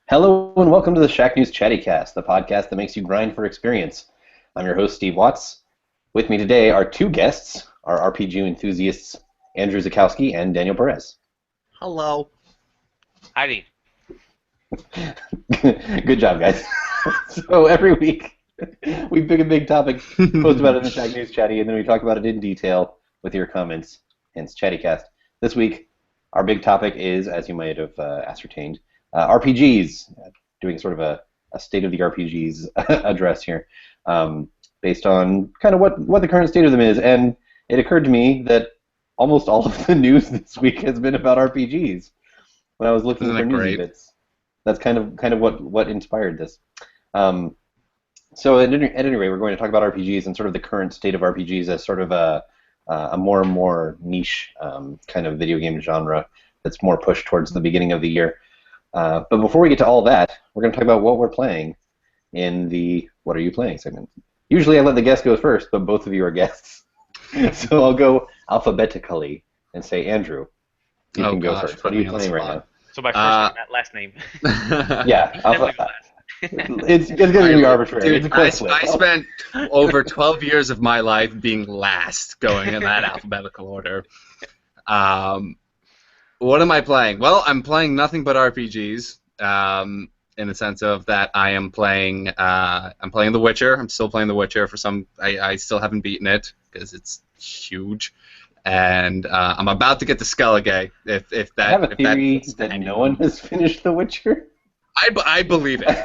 Hello and welcome to the Shack News Chattycast, the podcast that makes you grind for experience. I'm your host, Steve Watts. With me today are two guests, our RPG enthusiasts, Andrew Zakowski and Daniel Perez. Hello. Heidi. Good job, guys. So every week, we pick a big topic, post about it in the Shack News Chatty, and then we talk about it in detail with your comments, hence Chattycast. This week, our big topic is, as you might have ascertained, RPGs, doing sort of a state of the RPGs address here, based on kind of what the current state of them is. And it occurred to me that almost all of the news this week has been about RPGs. When I was looking for news bits, that's kind of what inspired this. So at any rate, we're going to talk about RPGs and sort of the current state of RPGs as sort of a more and more niche kind of video game genre that's more pushed towards the beginning of the year. But before we get to all that, we're going to talk about what we're playing in the What Are You Playing segment. Usually I let the guest go first, but both of you are guests. So I'll go alphabetically and say, Andrew, you can go first. What are you playing right now? So my first name, not last name. Yeah, it's going to be arbitrary. Dude, I spent over 12 years of my life being last, going in that alphabetical order. What am I playing? Well, I'm playing nothing but RPGs, in the sense of that I'm playing The Witcher. I'm still playing The Witcher for some. I still haven't beaten it because it's huge, and I'm about to get to Skellige. If that, I have a theory that no one has finished The Witcher. I believe it.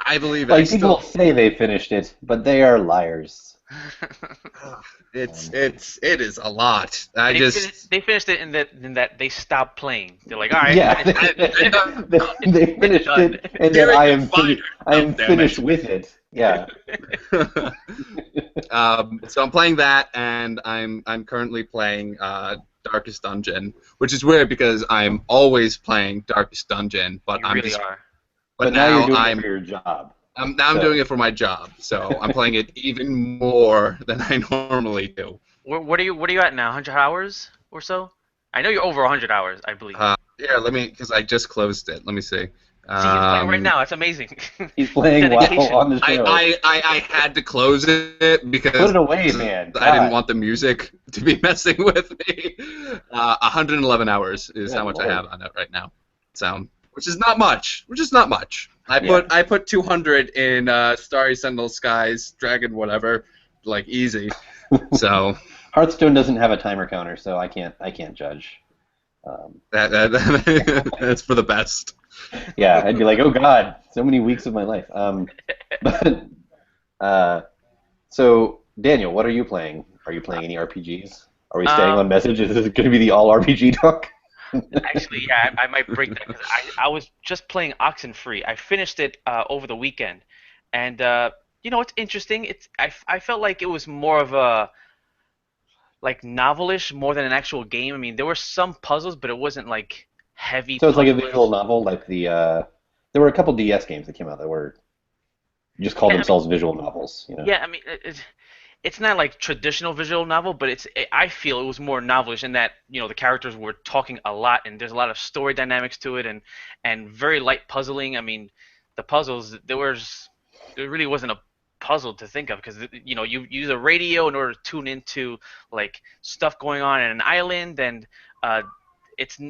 I believe it. Like, people say they finished it, but they are liars. It is a lot. They finished it in that they stopped playing. They're like, all right, yeah, they finished it, and then I am finished with it. Yeah. So I'm playing that, and I'm currently playing Darkest Dungeon, which is weird because I'm always playing Darkest Dungeon, but you really are. But now you're doing it for your job. I'm doing it for my job, so I'm playing it even more than I normally do. What are you at now? 100 hours or so? I know you're over 100 hours, I believe. Yeah, because I just closed it. Let me see. See, he's playing right now. That's amazing. He's playing while on the show. I had to close it because put it away, man. I didn't want the music to be messing with me. 111 hours is how much I have on it right now. So, which is not much. I put 200 in Starry Sentinel Skies, Dragon, whatever, like easy. So Hearthstone doesn't have a timer counter, so I can't judge. That's for the best. Yeah, I'd be like, oh God, so many weeks of my life. So Daniel, what are you playing? Are you playing any RPGs? Are we staying on message? Is this going to be the all RPG talk? Actually, yeah, I might break that because I was just playing Oxenfree. I finished it over the weekend, and it's interesting. I felt like it was more of a novelish more than an actual game. I mean, there were some puzzles, but it wasn't like heavy. So it's like a visual novel, like there were a couple DS games that came out that were just called themselves visual novels. You know? Yeah, I mean, it's not like traditional visual novel, but I feel it was more novelish in that the characters were talking a lot, and there's a lot of story dynamics to it, and very light puzzling. I mean, the puzzles there really wasn't a puzzle to think of because you use a radio in order to tune into like stuff going on in an island, and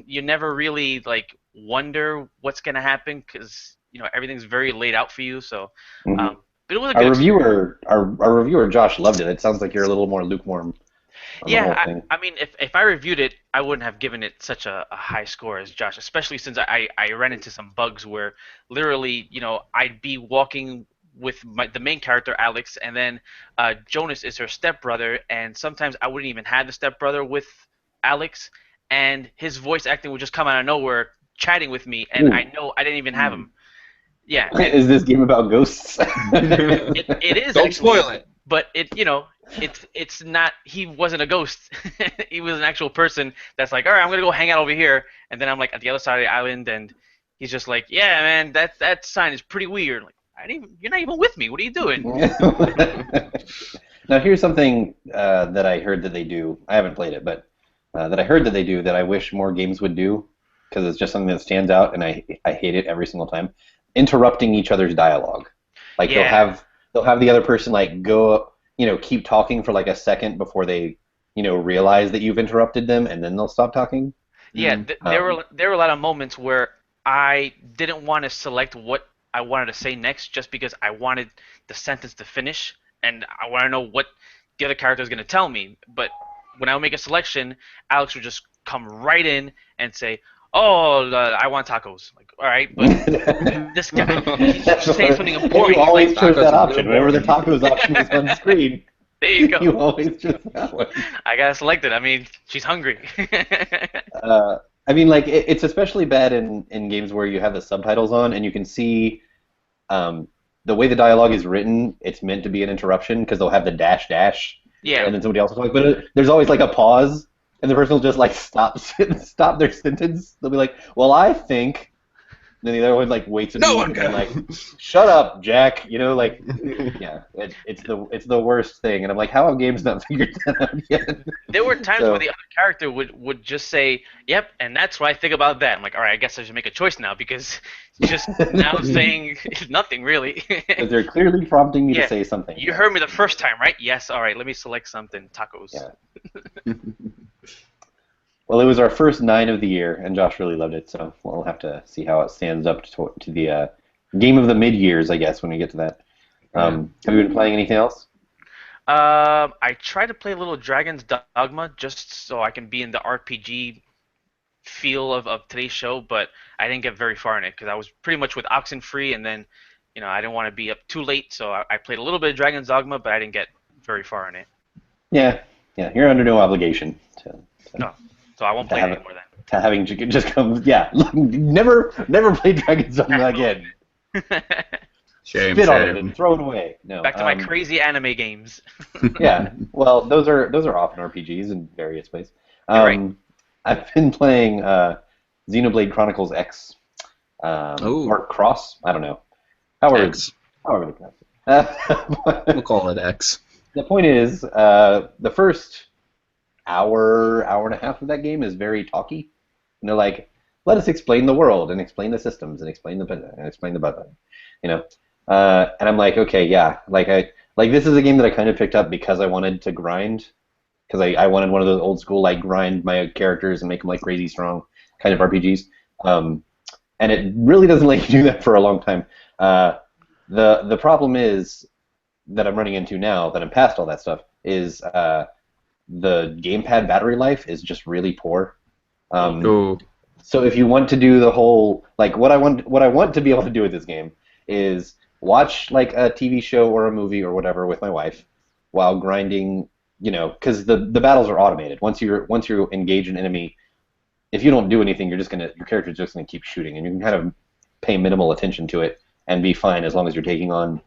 you never really like wonder what's gonna happen because everything's very laid out for you. So. Mm-hmm. But it was a good our reviewer Josh loved it. It sounds like you're a little more lukewarm. Yeah, I mean, if I reviewed it, I wouldn't have given it such a high score as Josh, especially since I ran into some bugs where literally, I'd be walking with the main character, Alex, and then Jonas is her stepbrother, and sometimes I wouldn't even have the stepbrother with Alex, and his voice acting would just come out of nowhere chatting with me, and I know I didn't even have him. Yeah. Is this game about ghosts? It is. Don't spoil it. But it's not. He wasn't a ghost. He was an actual person. That's like, all right, I'm gonna go hang out over here, and then I'm like at the other side of the island, and he's just like, yeah, man, that sign is pretty weird. Like, you're not even with me. What are you doing? Now here's something that I heard that they do. I haven't played it, but that I heard that they do that I wish more games would do. because it's just something that stands out, and I hate it every single time. Interrupting each other's dialogue. Like they'll have the other person like go, keep talking for like a second before they, realize that you've interrupted them, and then they'll stop talking. Yeah, there were a lot of moments where I didn't want to select what I wanted to say next just because I wanted the sentence to finish and I want to know what the other character is going to tell me. But when I would make a selection, Alex would just come right in and say, "Oh, I want tacos." Like, all right, but this guy, he's saying something important. You always chose that tacos option. Whenever the tacos option was on screen, There you go. you always chose that one. I gotta select it. I mean, she's hungry. I mean, like it's especially bad in games where you have the subtitles on and you can see the way the dialogue is written. It's meant to be an interruption because they'll have the dash dash, Yeah. and then somebody else will talk. But there's always like a pause, and the person will just like stop their sentence. They'll be like, "Well, I think." And then the other one like waits a minute and like, "Shut up, Jack." Like, yeah, it's the worst thing. And I'm like, how have games not figured that out yet? There were times where the other character would just say, "Yep," and that's what I think about that. I'm like, all right, I guess I should make a choice now because just now saying nothing really. Because they're clearly prompting me to say something. You heard me the first time, right? Yes. All right, let me select something. Tacos. Yeah. Well, it was our first 9 of the year, and Josh really loved it, so we'll have to see how it stands up to the game of the mid-years, I guess, when we get to that. Have you been playing anything else? I tried to play a little Dragon's Dogma just so I can be in the RPG feel of today's show, but I didn't get very far in it because I was pretty much with Oxenfree, and then I didn't want to be up too late, so I played a little bit of Dragon's Dogma, but I didn't get very far in it. Yeah, you're under no obligation No. So I won't play it anymore then. To having just come, never play Dragon's Dogma again. Shame. On it and throw it away. No. Back to my crazy anime games. Yeah, well, those are often RPGs in various ways. Right. I've been playing Xenoblade Chronicles X, or Cross. I don't know. However they pronounce it. We'll call it X. The point is, the first hour and a half of that game is very talky. And they're like, let us explain the world and explain the systems and explain the button, and I'm like, okay, yeah, like this is a game that I kind of picked up because I wanted to grind, because I wanted one of those old school like grind my characters and make them like crazy strong kind of RPGs, and it really doesn't let you do that for a long time. The problem is that I'm running into now that I'm past all that stuff is the gamepad battery life is just really poor. So if you want to do the whole what I want to be able to do with this game is watch like a TV show or a movie or whatever with my wife while grinding, because the battles are automated. Once you engage an enemy, if you don't do anything, your character's just gonna keep shooting, and you can kind of pay minimal attention to it and be fine as long as you're taking on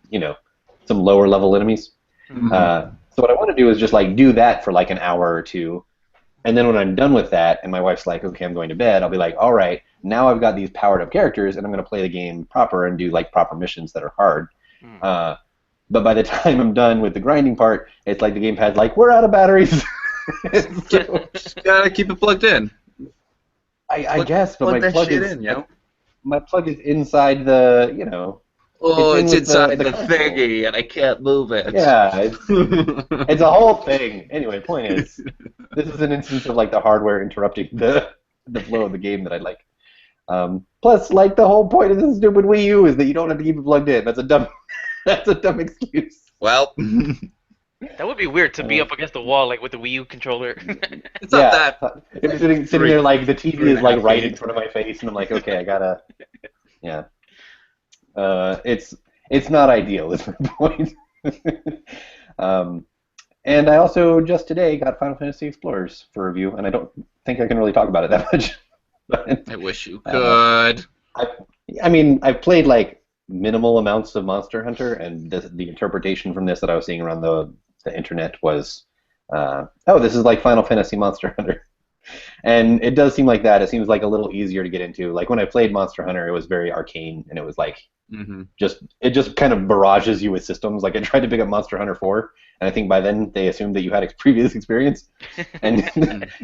some lower level enemies. Mm-hmm. So what I want to do is just do that for like an hour or two, and then when I'm done with that and my wife's like, okay, I'm going to bed, I'll be like, all right, now I've got these powered up characters and I'm going to play the game proper and do like proper missions that are hard. But by the time I'm done with the grinding part, it's like the gamepad's like, we're out of batteries. Just gotta keep it plugged in. I guess, but my plug is my plug is inside the Oh, it's inside the thingy, and I can't move it. Yeah, it's a whole thing. Anyway, point is, this is an instance of the hardware interrupting the flow of the game that I like. Plus, the whole point of this stupid Wii U is that you don't have to keep it plugged in. That's a dumb excuse. Well, that would be weird to be up against the wall with the Wii U controller. It's not that. If sitting there the TV is right in front of my face, and I'm like, okay, I gotta, yeah. It's not ideal, is my point. And I also just today got Final Fantasy Explorers for review, and I don't think I can really talk about it that much. But, I wish you could. I mean, I've played minimal amounts of Monster Hunter, and the interpretation from this that I was seeing around the internet was, this is like Final Fantasy Monster Hunter. And it does seem like that. It seems a little easier to get into. When I played Monster Hunter, it was very arcane, and it was it just kind of barrages you with systems. I tried to pick up Monster Hunter 4, and I think by then they assumed that you had previous experience, and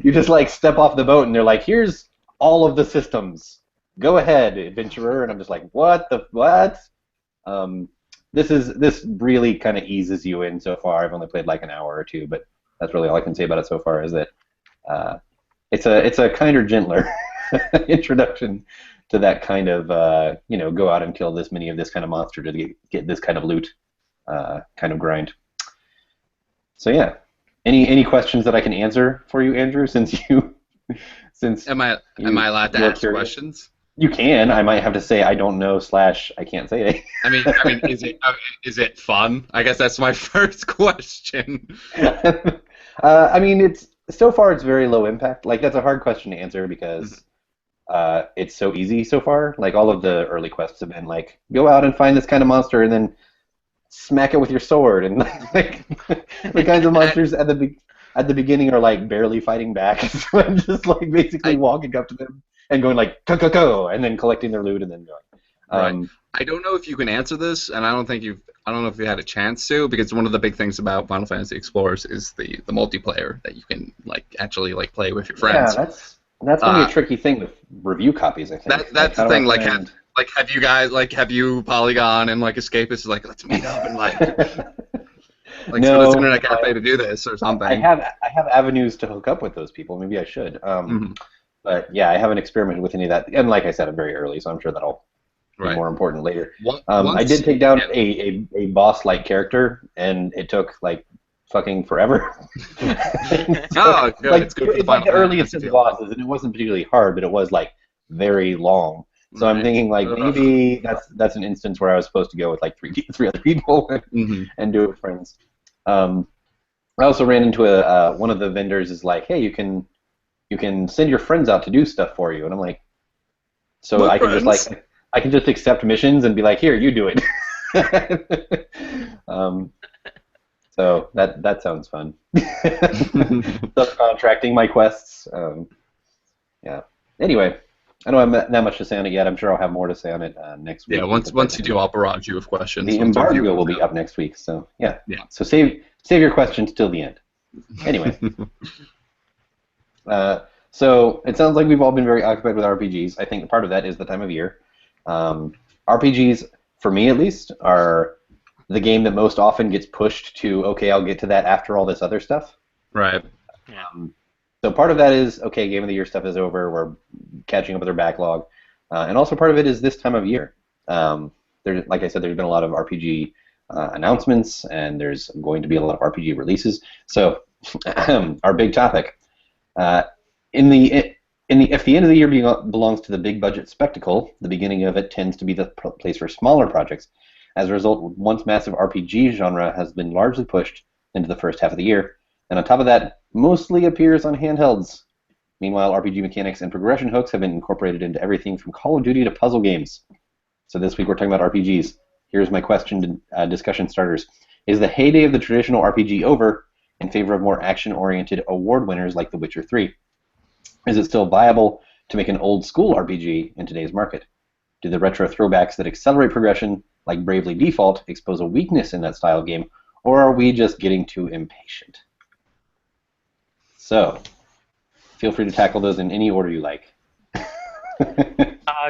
you just step off the boat, and they're like, here's all of the systems. Go ahead, adventurer. And I'm just like, what? Um, this really kind of eases you in so far. I've only played like an hour or two, but that's really all I can say about it so far. Is that it's a kinder, gentler introduction to that kind of go out and kill this many of this kind of monster to get this kind of loot kind of grind. So yeah, any questions that I can answer for you, Andrew? Am I allowed to ask questions? You can. I might have to say I don't know / I can't say it. I mean, is it fun? I guess that's my first question. I mean, so far it's very low impact. Like that's a hard question to answer because it's so easy so far. Like all of the early quests have been like go out and find this kind of monster and then smack it with your sword, and like the kinds of monsters at the beginning are like barely fighting back. So I'm just like basically walking up to them and going like go, and then collecting their loot and then going. Right. I don't know if you can answer this, and I don't know if you had a chance to, because one of the big things about Final Fantasy Explorers is the multiplayer that you can actually play with your friends. Yeah, that's gonna be a tricky thing with review copies. I think that's the thing. Have you Polygon and Escapists let's meet up and no, go to this internet cafe to do this or something? I have avenues to hook up with those people. Maybe I should. But yeah, I haven't experimented with any of that. And like I said, I'm very early, so I'm sure that'll be more important later. I did take down a boss-like character, and it took fucking forever. Oh, good. It's good for the Final the earliest of the bosses, and it wasn't particularly hard, but it was very long. So I'm thinking maybe that's an instance where I was supposed to go with three other people and do it with friends. I also ran into one of the vendors is like, hey, you can send your friends out to do stuff for you, and I'm like, so I can just accept missions and be like, here, you do it. So that sounds fun. Subcontracting my quests. Yeah. Anyway, I don't have that much to say on it yet. I'm sure I'll have more to say on it next week. Yeah, once you do, I'll barrage you with questions. The embargo will be up next week, so yeah. So save your questions till the end. Anyway. So it sounds like we've all been very occupied with RPGs. I think part of that is the time of year. RPGs, for me at least, are the game that most often gets pushed to, okay, I'll get to that after all this other stuff. Right. Yeah. So part of that is, okay, Game of the Year stuff is over, we're catching up with our backlog. And also part of it is this time of year. Like I said, there's been a lot of RPG announcements, and there's going to be a lot of RPG releases. So our big topic. If the end of the year belongs to the big budget spectacle, the beginning of it tends to be the place for smaller projects. As a result, once massive RPG genre has been largely pushed into the first half of the year, and on top of that, mostly appears on handhelds. Meanwhile, RPG mechanics and progression hooks have been incorporated into everything from Call of Duty to puzzle games. So this week we're talking about RPGs. Here's my question to discussion starters. Is the heyday of the traditional RPG over in favor of more action-oriented award winners like The Witcher 3? Is it still viable to make an old-school RPG in today's market? Do the retro throwbacks that accelerate progression, like Bravely Default, expose a weakness in that style of game, or are we just getting too impatient? So, feel free to tackle those in any order you like.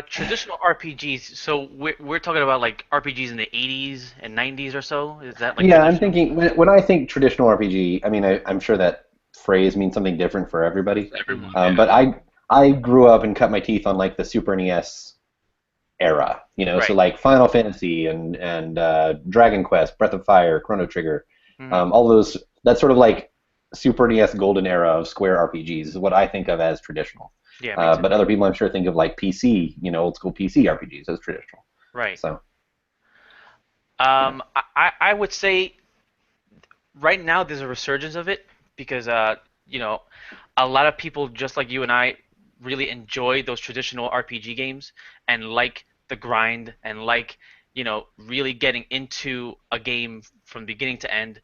Traditional RPGs. So we're talking about RPGs in the 80s and 90s or so. Is that Yeah, I'm thinking when I think traditional RPG. I mean, I'm sure that phrase means something different for everybody. Everyone. But I grew up and cut my teeth on the Super NES era. Right. So Final Fantasy and Dragon Quest, Breath of Fire, Chrono Trigger, all those. That's sort of Super NES golden era of Square RPGs is what I think of as traditional. Yeah. But other people, I'm sure, think of PC, old school PC RPGs as traditional. Right. So. I would say right now there's a resurgence of it because a lot of people just like you and I really enjoy those traditional RPG games and like the grind and really getting into a game from beginning to end.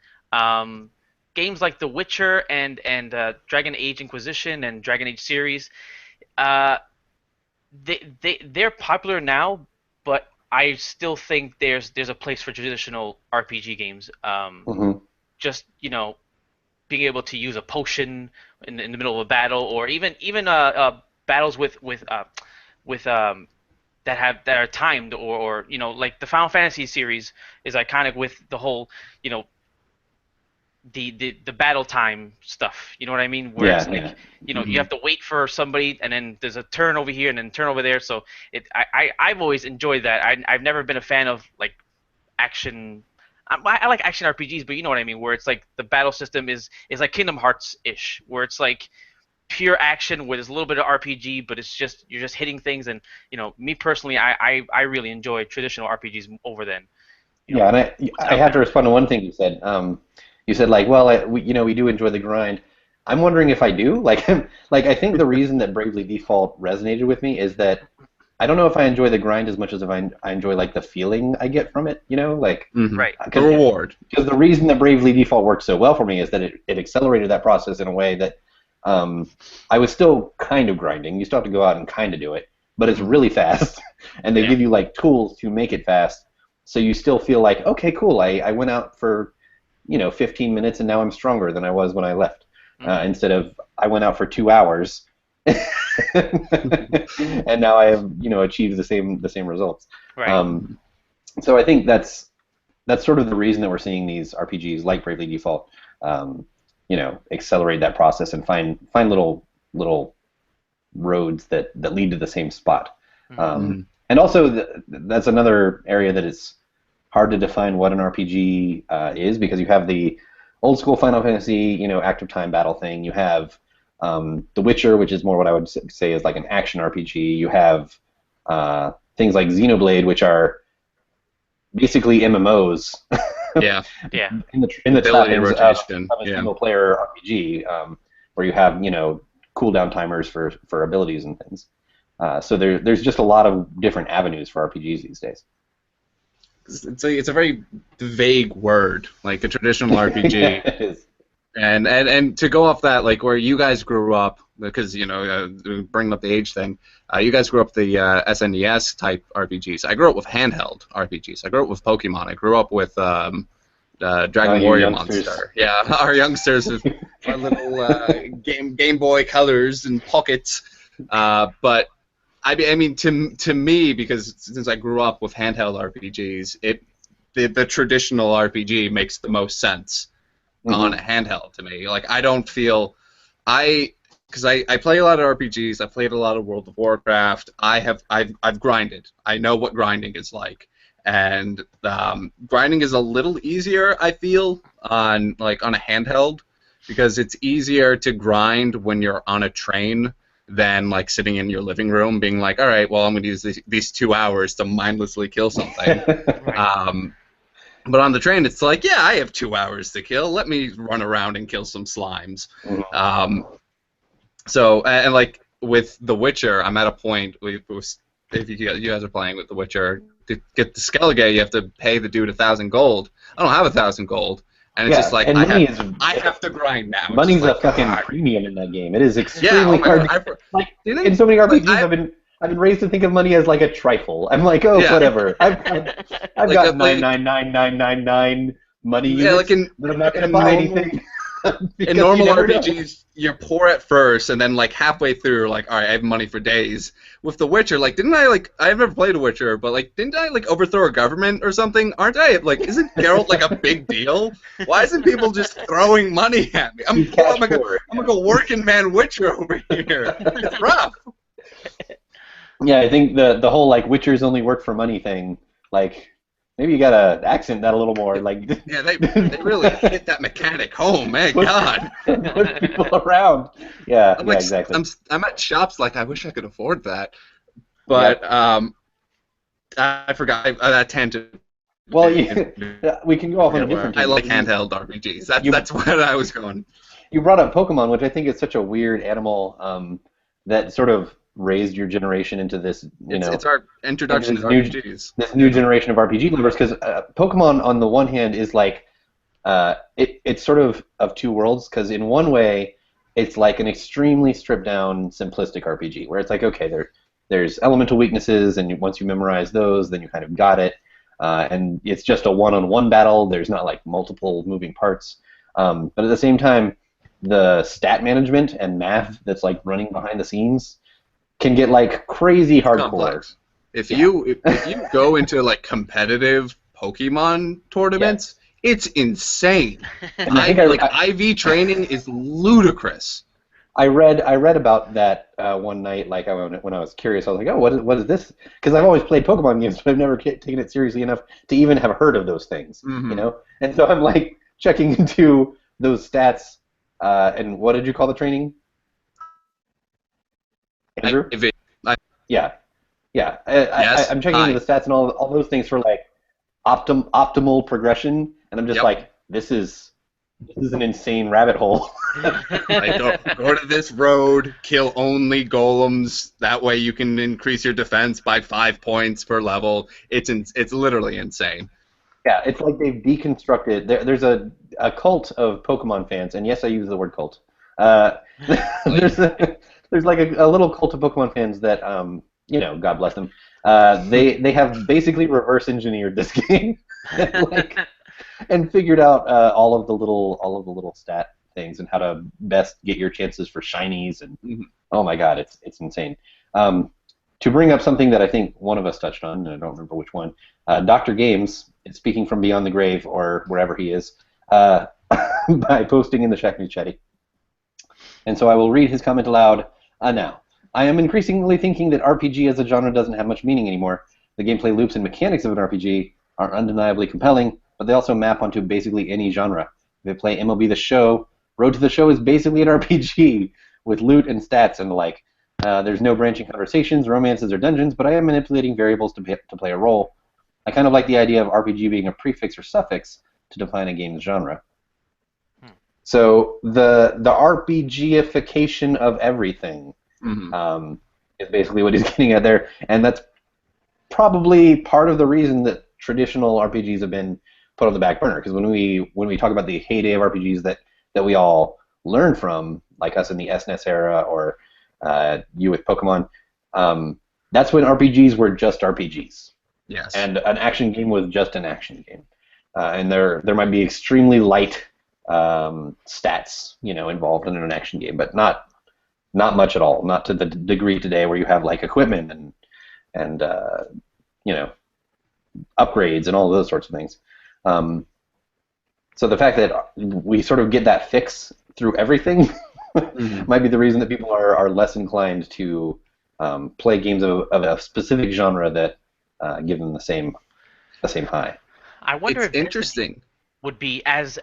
Games like The Witcher and Dragon Age Inquisition and Dragon Age series, they're popular now, but I still think there's a place for traditional RPG games. Just being able to use a potion in the middle of a battle, or even battles with that are timed, or like the Final Fantasy series is iconic with the whole, you know, the battle time stuff. You know what I mean? Where it's Yeah, like, yeah. you have to wait for somebody, and then there's a turn over here and then turn over there. So I've always enjoyed that. I've never been a fan of like action. I like action RPGs, but you know what I mean, where it's like the battle system is like Kingdom Hearts ish, where it's like pure action where there's a little bit of RPG, but it's just you're just hitting things. And me personally, I really enjoy traditional RPGs over than Yeah, and what's I out have to there. respond to one thing you said. You said like, well, we do enjoy the grind. I'm wondering if I do. Like, like I think the reason that Bravely Default resonated with me is that I don't know if I enjoy the grind as much as if I enjoy like the feeling I get from it. Like Right. The reward. because the reason that Bravely Default worked so well for me is that it accelerated that process in a way that I was still kind of grinding. You still have to go out and kind of do it, but it's really fast, and they give you like tools to make it fast, so you still feel like, okay, cool. I went out for 15 minutes and now I'm stronger than I was when I left. Instead of I went out for 2 hours and now I have achieved the same results. Right. So I think that's sort of the reason that we're seeing these RPGs like Bravely Default, accelerate that process and find little roads that lead to the same spot. And also that's another area that it's hard to define what an RPG is, because you have the old school Final Fantasy, active time battle thing. You have The Witcher, which is more what I would say is like an action RPG. You have things like Xenoblade, which are basically MMOs. Yeah. in the Ability trappings rotation. of a single player RPG, where you have cooldown timers for abilities and things. So there's just a lot of different avenues for RPGs these days. It's a very vague word, like a traditional RPG. Yeah, it is. And to go off that, like where you guys grew up, because bringing up the age thing, you guys grew up the SNES type RPGs. I grew up with handheld RPGs. I grew up with Pokemon. I grew up with Dragon Warrior Monster. Yeah, our youngsters with our little Game Boy Colors and pockets. But I mean, to me, because since I grew up with handheld RPGs, the traditional RPG makes the most sense on a handheld to me. Like, I don't feel because I play a lot of RPGs. I played a lot of World of Warcraft. I've grinded. I know what grinding is like, and grinding is a little easier, I feel, on a handheld, because it's easier to grind when you're on a train than like sitting in your living room being like, all right, well, I'm going to use these 2 hours to mindlessly kill something. Right. But on the train, it's like, yeah, I have 2 hours to kill. Let me run around and kill some slimes. So, and like with The Witcher, I'm at a point, if you guys are playing with The Witcher, to get the Skellige, you have to pay the dude 1,000 gold. I don't have 1,000 gold. And it's just like, I have to grind now. Money's like, a fucking premium in that game. It is extremely hard. In so many RPGs, I've been raised to think of money as like a trifle. I'm like, whatever. I've got 99999 money units, but I'm not going to buy anything. In normal RPGs, you're poor at first, and then like halfway through, like, all right, I have money for days. With The Witcher, like, I've never played The Witcher, but like, didn't I like overthrow a government or something? Aren't I? Like, isn't Geralt like a big deal? Why isn't people just throwing money at me? I'm gonna go working man Witcher over here. It's rough. Yeah, I think the whole like Witchers only work for money thing, like, maybe you gotta accent that a little more. Like, yeah, they really hit that mechanic home, man. God, put people around. Yeah, I'm like, exactly. I'm at shops like, I wish I could afford that, but I forgot that tangent. Well, we can go off on a different. I like handheld RPGs. That's where I was going. You brought up Pokemon, which I think is such a weird animal that sort of raised your generation into this, it's our introduction to RPGs. This new generation of RPG lovers, because Pokemon, on the one hand, is like, it's sort of two worlds, because in one way, it's like an extremely stripped down, simplistic RPG, where it's like, okay, there's elemental weaknesses, and once you memorize those, then you kind of got it, and it's just a one-on-one battle. There's not like multiple moving parts, but at the same time, the stat management and math that's like running behind the scenes can get like crazy hardcore. Complex. If you go into like competitive Pokemon tournaments, it's insane. IV training is ludicrous. I read about that one night. Like when I was curious, I was like, oh, what is this? Because I've always played Pokemon games, but I've never taken it seriously enough to even have heard of those things. Mm-hmm. You know, and so I'm like checking into those stats. And what did you call the training? Andrew? Yeah. Yes. I'm checking into the stats and all those things for like optimal progression, and I'm just like, this is an insane rabbit hole. Like, go to this road, kill only golems. That way you can increase your defense by 5 points per level. It's literally insane. Yeah, it's like they've deconstructed. There's a cult of Pokemon fans, and yes, I use the word cult. There's like a little cult of Pokemon fans that God bless them. They have basically reverse engineered this game, and figured out all of the little stat things and how to best get your chances for shinies, and oh my god, it's insane. To bring up something that I think one of us touched on, and I don't remember which one, Dr. Games is speaking from beyond the grave or wherever he is by posting in the Shack News Chatty. And so I will read his comment aloud now. I am increasingly thinking that RPG as a genre doesn't have much meaning anymore. The gameplay loops and mechanics of an RPG are undeniably compelling, but they also map onto basically any genre. If you play MLB The Show, Road to the Show is basically an RPG with loot and stats and the like. There's no branching conversations, romances, or dungeons, but I am manipulating variables to play a role. I kind of like the idea of RPG being a prefix or suffix to define a game's genre. So the RPGification of everything is basically what he's getting at there, and that's probably part of the reason that traditional RPGs have been put on the back burner. Because when we talk about the heyday of RPGs that we all learned from, like us in the SNES era or you with Pokemon, that's when RPGs were just RPGs. Yes. And an action game was just an action game, and there might be extremely light stats, involved in an action game, but not much at all. Not to the degree today where you have like equipment and upgrades and all of those sorts of things. So the fact that we sort of get that fix through everything might be the reason that people are less inclined to play games of a specific genre that give them the same high. I wonder it's if interesting would be as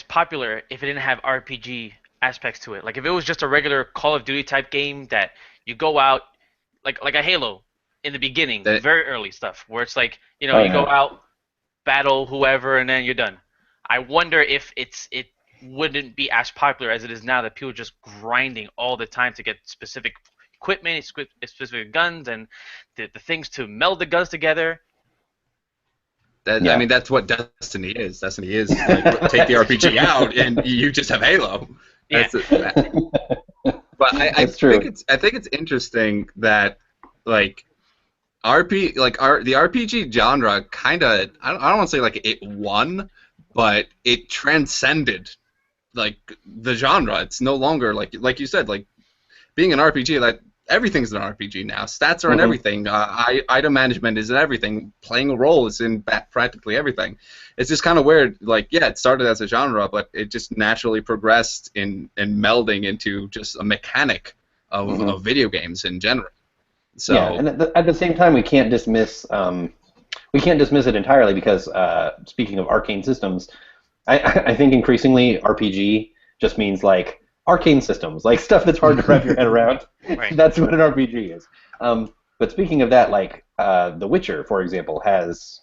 popular if it didn't have RPG aspects to it. Like if it was just a regular Call of Duty type game that you go out like a Halo in the beginning, very early stuff, where it's like you go out, battle whoever, and then you're done. I wonder if it wouldn't be as popular as it is now, that people are just grinding all the time to get specific equipment, specific guns, and the things to meld the guns together. I mean, that's what Destiny is. Destiny is like, take the RPG out and you just have Halo. That's But I think it's interesting that like the RPG genre kind of, I don't want to say like it won, but it transcended like the genre. It's no longer like you said, like being an RPG, like everything's an RPG now. Stats are in everything. Item management is in everything. Playing a role is in practically everything. It's just kind of weird. Like, yeah, it started as a genre, but it just naturally progressed in melding into just a mechanic of video games in general. So yeah, and at the same time, we can't dismiss it entirely because speaking of arcane systems, I think increasingly RPG just means like arcane systems, like stuff that's hard to wrap your head around. Right. That's what an RPG is. But speaking of that, like The Witcher, for example, has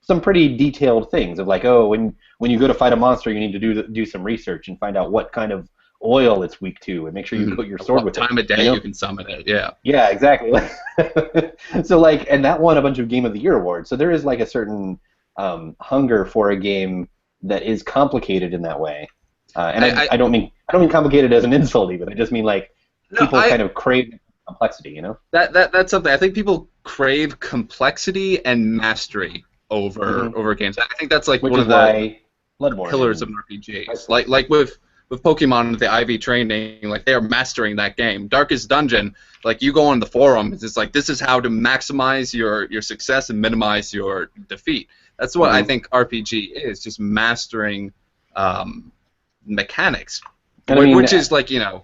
some pretty detailed things of like, oh, when you go to fight a monster, you need to do some research and find out what kind of oil it's weak to, and make sure you coat your sword with it. What time of day you can summon it? Yeah. Yeah, exactly. So like, and that won a bunch of Game of the Year awards. So there is like a certain hunger for a game that is complicated in that way. And I don't mean complicated as an insult even. I just mean like people kind of crave complexity, That's something. I think people crave complexity and mastery over games. I think that's like one of the Bloodborne pillars of an RPG. Like with with Pokemon the IV training, like they are mastering that game. Darkest Dungeon, like you go on the forums, it's like this is how to maximize your success and minimize your defeat. That's what I think RPG is, just mastering mechanics, which is like, you know.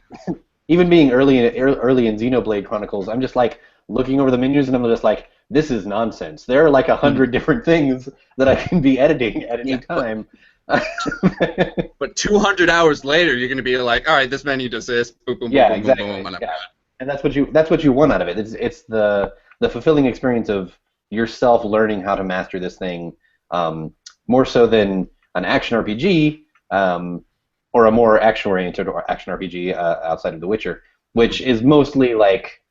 Even being early in Xenoblade Chronicles, I'm just like looking over the menus and I'm just like, this is nonsense. There are like 100 different things that I can be editing at any time. But 200 hours later, you're going to be like, all right, this menu does this, boom, boom, boom, exactly. boom, boom, yeah. And that's what you want out of it. It's the fulfilling experience of yourself learning how to master this thing, more so than an action RPG. Or a more action-oriented or action RPG outside of The Witcher, which is mostly like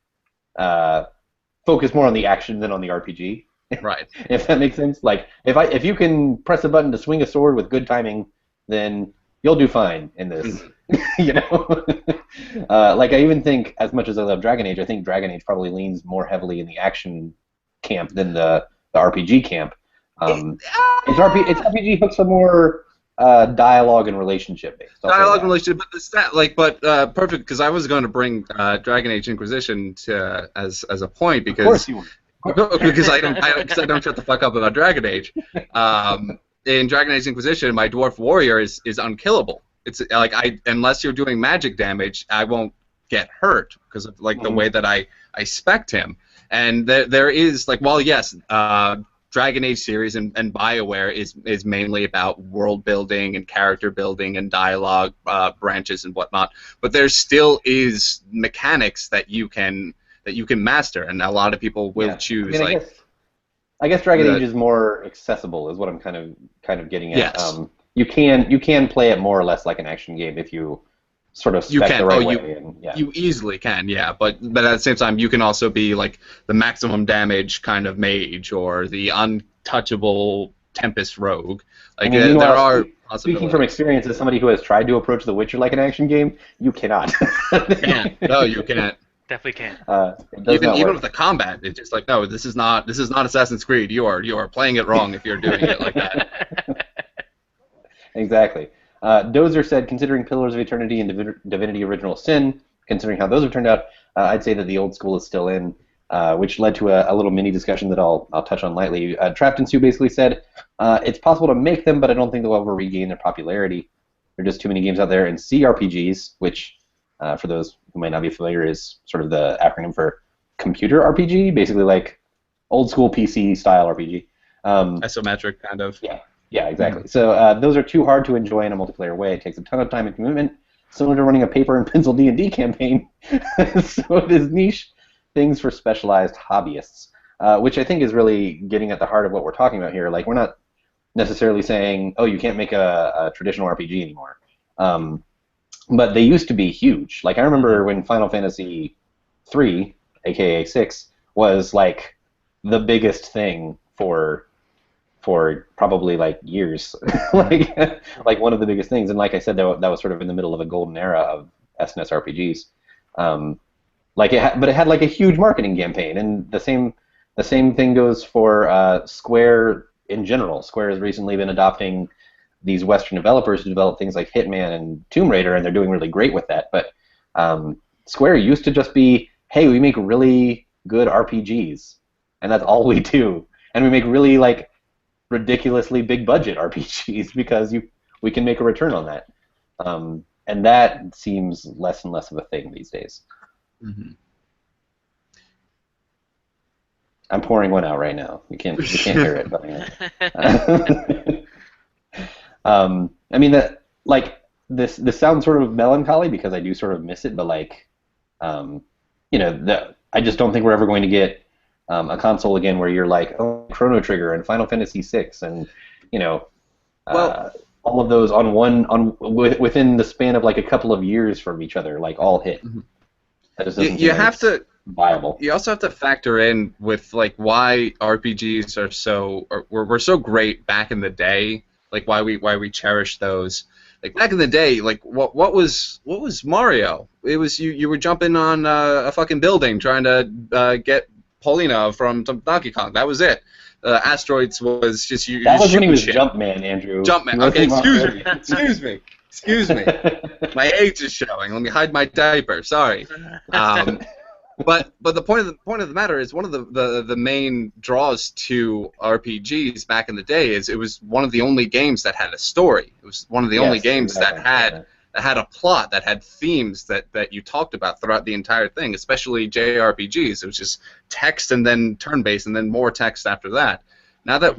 focused more on the action than on the RPG. Right. If that makes sense. Like if you can press a button to swing a sword with good timing, then you'll do fine in this. You know. Like I even think, as much as I love Dragon Age, I think Dragon Age probably leans more heavily in the action camp than the RPG camp. Its RPG hooks are more dialogue and relationship based. Dialogue and relationship, but it's that perfect, because I was going to bring Dragon Age Inquisition to as a point, because of course you were. because I don't shut the fuck up about Dragon Age. In Dragon Age Inquisition, my dwarf warrior is unkillable. It's like unless you're doing magic damage, I won't get hurt because of like the way that I spect him. And there is like, well, yes. Dragon Age series and BioWare is mainly about world building and character building and dialogue branches and whatnot, but there still is mechanics that you can master, and a lot of people will choose. I guess Dragon Age is more accessible, is what I'm kind of getting at. Yes. You can play it more or less like an action game if you sort of spec the right way. You easily can, yeah. But at the same time, you can also be like the maximum damage kind of mage or the untouchable Tempest rogue. Like there are possibilities. Speaking from experience, as somebody who has tried to approach The Witcher like an action game, you cannot. No, you can't. Definitely can't. Even with the combat, it's just like, no, this is not Assassin's Creed. You are playing it wrong if you're doing it like that. Exactly. Dozer said, considering Pillars of Eternity and Divinity Original Sin, considering how those have turned out, I'd say that the old school is still in, which led to a little mini discussion that I'll touch on lightly. Trapped and Sue basically said, it's possible to make them, but I don't think they'll ever regain their popularity. There are just too many games out there, and CRPGs, which, for those who might not be familiar, is sort of the acronym for computer RPG, basically like old school PC style RPG. Isometric, kind of. Yeah, exactly. So those are too hard to enjoy in a multiplayer way. It takes a ton of time and commitment, similar to running a paper and pencil D&D campaign. So it is niche things for specialized hobbyists, which I think is really getting at the heart of what we're talking about here. Like, we're not necessarily saying, oh, you can't make a traditional RPG anymore. But they used to be huge. Like, I remember when Final Fantasy III, aka 6, was like the biggest thing for probably like years, like one of the biggest things. And like I said, that was sort of in the middle of a golden era of SNES RPGs. But it had like a huge marketing campaign, and the same thing goes for Square in general. Square has recently been adopting these Western developers to develop things like Hitman and Tomb Raider, and they're doing really great with that. But Square used to just be, hey, we make really good RPGs, and that's all we do, and we make really like ridiculously big budget RPGs because we can make a return on that, and that seems less and less of a thing these days. Mm-hmm. I'm pouring one out right now. You can't hear it, but I mean that like this sounds sort of melancholy because I do sort of miss it, but like I just don't think we're ever going to get a console again where you're like, oh, Chrono Trigger and Final Fantasy VI, and all of those within the span of like a couple of years from each other, like all hit. Mm-hmm. That just doesn't you have to viable. You also have to factor in with like why RPGs were so great back in the day, like why we cherish those. Like back in the day, like what was Mario? It was you were jumping on a fucking building trying to get Paulina from Donkey Kong. That was it. Asteroids was just you. That was when he was shit. Jumpman, Andrew. Jumpman. Okay, excuse me. Excuse me. My age is showing. Let me hide my diaper. Sorry. But the point of the matter is one of the main draws to RPGs back in the day is it was one of the only games that had a story. It was one of the only games that had a plot, that had themes that you talked about throughout the entire thing, especially JRPGs. It was just text and then turn-based and then more text after that. Now that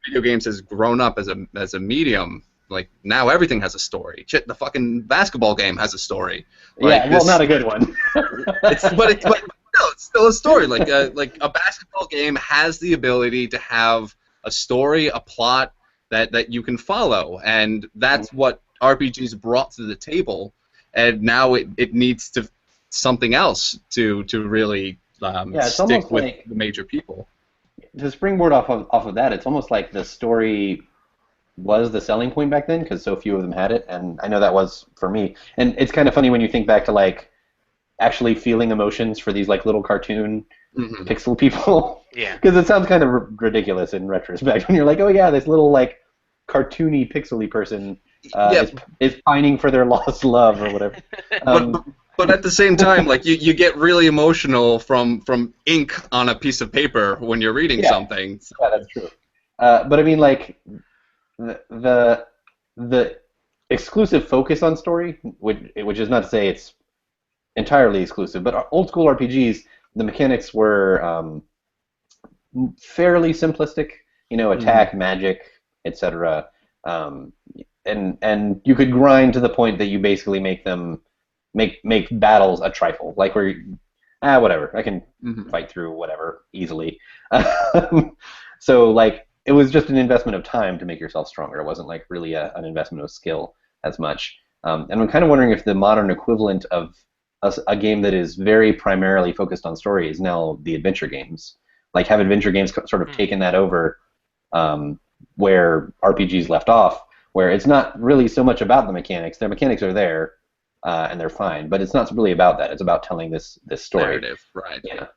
video games has grown up as a medium, like now everything has a story. Shit, the fucking basketball game has a story. Like, yeah, well, not a good one. but no, it's still a story. Like a basketball game has the ability to have a story, a plot that you can follow, and that's what RPGs brought to the table. And now it needs to something else to really stick with like, the major people. To springboard off of that, it's almost like the story was the selling point back then because so few of them had it, and I know that was for me. And it's kind of funny when you think back to like actually feeling emotions for these like little cartoon pixel people. Yeah. Because it sounds kind of ridiculous in retrospect when you're like, oh yeah, this little like cartoony pixely person is pining for their lost love or whatever. But at the same time, like you get really emotional from ink on a piece of paper when you're reading something. So. Yeah, that's true. But I mean, like the exclusive focus on story, which is not to say it's entirely exclusive, but old school RPGs, the mechanics were fairly simplistic. You know, attack, magic, etc. And you could grind to the point that you basically make them make battles a trifle, like where whatever, I can fight through whatever easily. So like it was just an investment of time to make yourself stronger. It wasn't like really an investment of skill as much. And I'm kind of wondering if the modern equivalent of a game that is very primarily focused on story is now the adventure games. Like have adventure games sort of taken that over where RPGs left off, where it's not really so much about the mechanics. Their mechanics are there, and they're fine, but it's not really about that. It's about telling this story. Narrative, right. Yeah.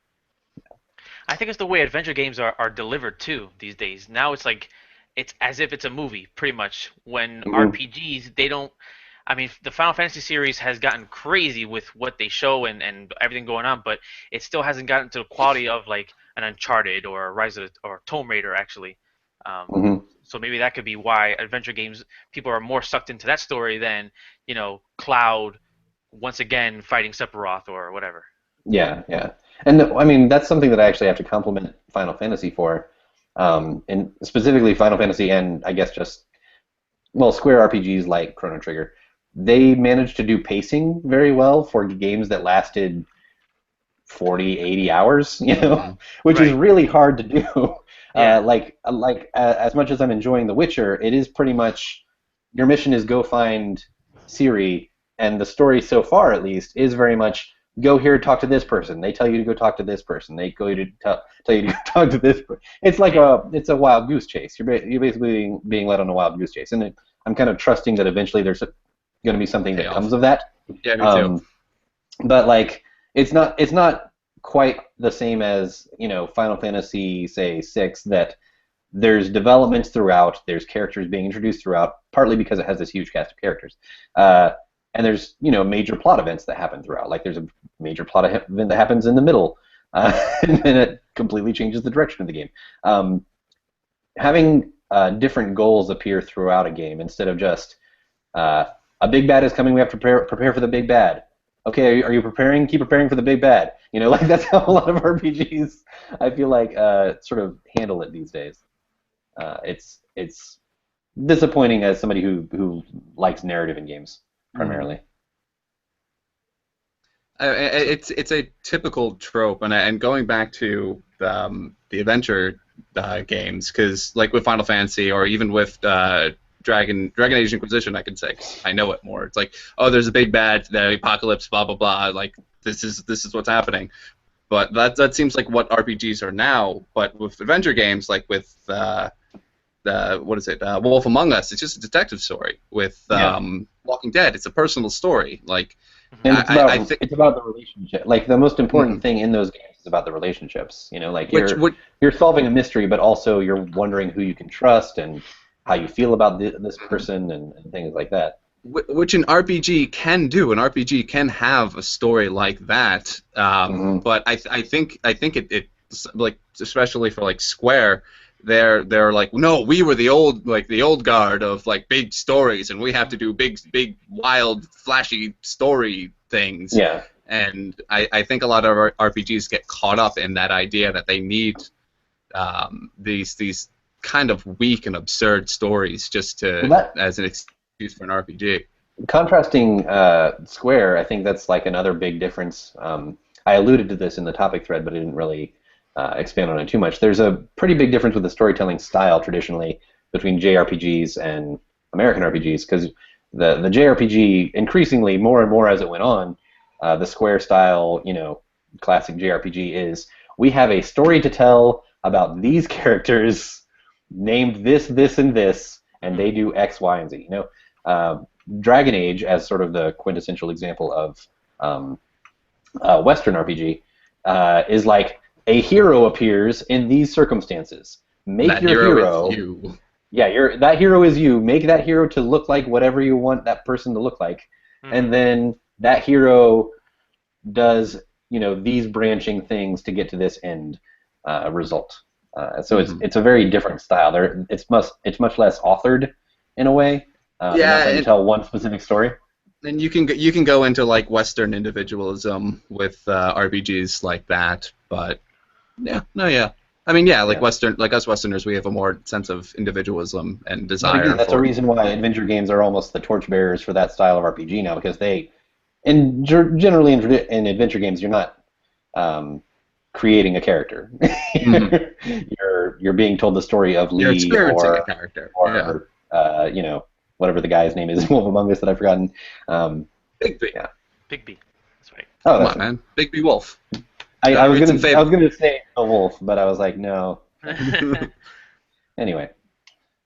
I think it's the way adventure games are delivered too these days. Now it's like it's as if it's a movie, pretty much. When RPGs, they don't. I mean, the Final Fantasy series has gotten crazy with what they show and everything going on, but it still hasn't gotten to the quality of like an Uncharted or a Rise of or Tomb Raider actually. So maybe that could be why adventure games people are more sucked into that story than Cloud once again fighting Sephiroth or whatever. Yeah, yeah. And I mean, that's something that I actually have to compliment Final Fantasy for, and specifically Final Fantasy and I guess just, Square RPGs like Chrono Trigger. They managed to do pacing very well for games that lasted 40, 80 hours, which is really hard to do. Yeah. As much as I'm enjoying The Witcher, it is pretty much your mission is go find Ciri, and the story so far, at least, is very much go here, talk to this person. They tell you to go talk to this person. They go to tell you to go talk to this person. It's like it's a wild goose chase. You're basically being led on a wild goose chase, and I'm kind of trusting that eventually there's going to be something that comes of that. Yeah, me too. But like, it's not quite the same as Final Fantasy, say 6, that there's developments throughout, there's characters being introduced throughout, partly because it has this huge cast of characters, and there's major plot events that happen throughout. Like there's a major plot event that happens in the middle, and then it completely changes the direction of the game. Having different goals appear throughout a game instead of just a big bad is coming, we have to prepare for the big bad. Okay, are you preparing? Keep preparing for the big bad. Like that's how a lot of RPGs, I feel like, sort of handle it these days. It's disappointing as somebody who likes narrative in games primarily. It's a typical trope, and going back to the adventure games, because like with Final Fantasy or even with Dragon Age Inquisition, I can say 'cause I know it more. It's like, oh, there's a big bad, the apocalypse, blah blah blah. Like this is what's happening. But that seems like what RPGs are now. But with adventure games, like with Wolf Among Us, it's just a detective story. With Walking Dead, it's a personal story. Like, and it's about the relationship. Like the most important thing in those games is about the relationships. Like you're solving a mystery, but also you're wondering who you can trust and how you feel about this person and things like that. which an RPG can do. An RPG can have a story like that, but I think it like, especially for like Square, they're like, no, we were the old guard of like big stories, and we have to do big wild flashy story things. Yeah. And I think a lot of RPGs get caught up in that idea that they need these kind of weak and absurd stories just to as an excuse for an RPG. Contrasting Square, I think that's like another big difference. I alluded to this in the topic thread, but I didn't really expand on it too much. There's a pretty big difference with the storytelling style traditionally between JRPGs and American RPGs, because the JRPG increasingly more and more as it went on, the Square style, classic JRPG is we have a story to tell about these characters named this, and this, and they do X, Y, and Z. Dragon Age, as sort of the quintessential example of Western RPG, is like a hero appears in these circumstances. Make that your hero is you. Yeah, that hero is you. Make that hero to look like whatever you want that person to look like, and then that hero does these branching things to get to this end result. So it's a very different style. It's much less authored in a way. Not trying to tell one specific story. And you can go into like Western individualism with RPGs like that, but I mean, Western, like us Westerners, we have a more sense of individualism and desire. Again, that's a reason why adventure games are almost the torchbearers for that style of RPG now, because generally in adventure games, you're not creating a character. You're being told the story of Lee, you're experiencing a character, or whatever the guy's name is in Wolf Among Us that I've forgotten. Big B. Yeah. Big B. That's right. Oh, come on, man. Big B Wolf. I was gonna say a wolf, but I was like, no. Anyway,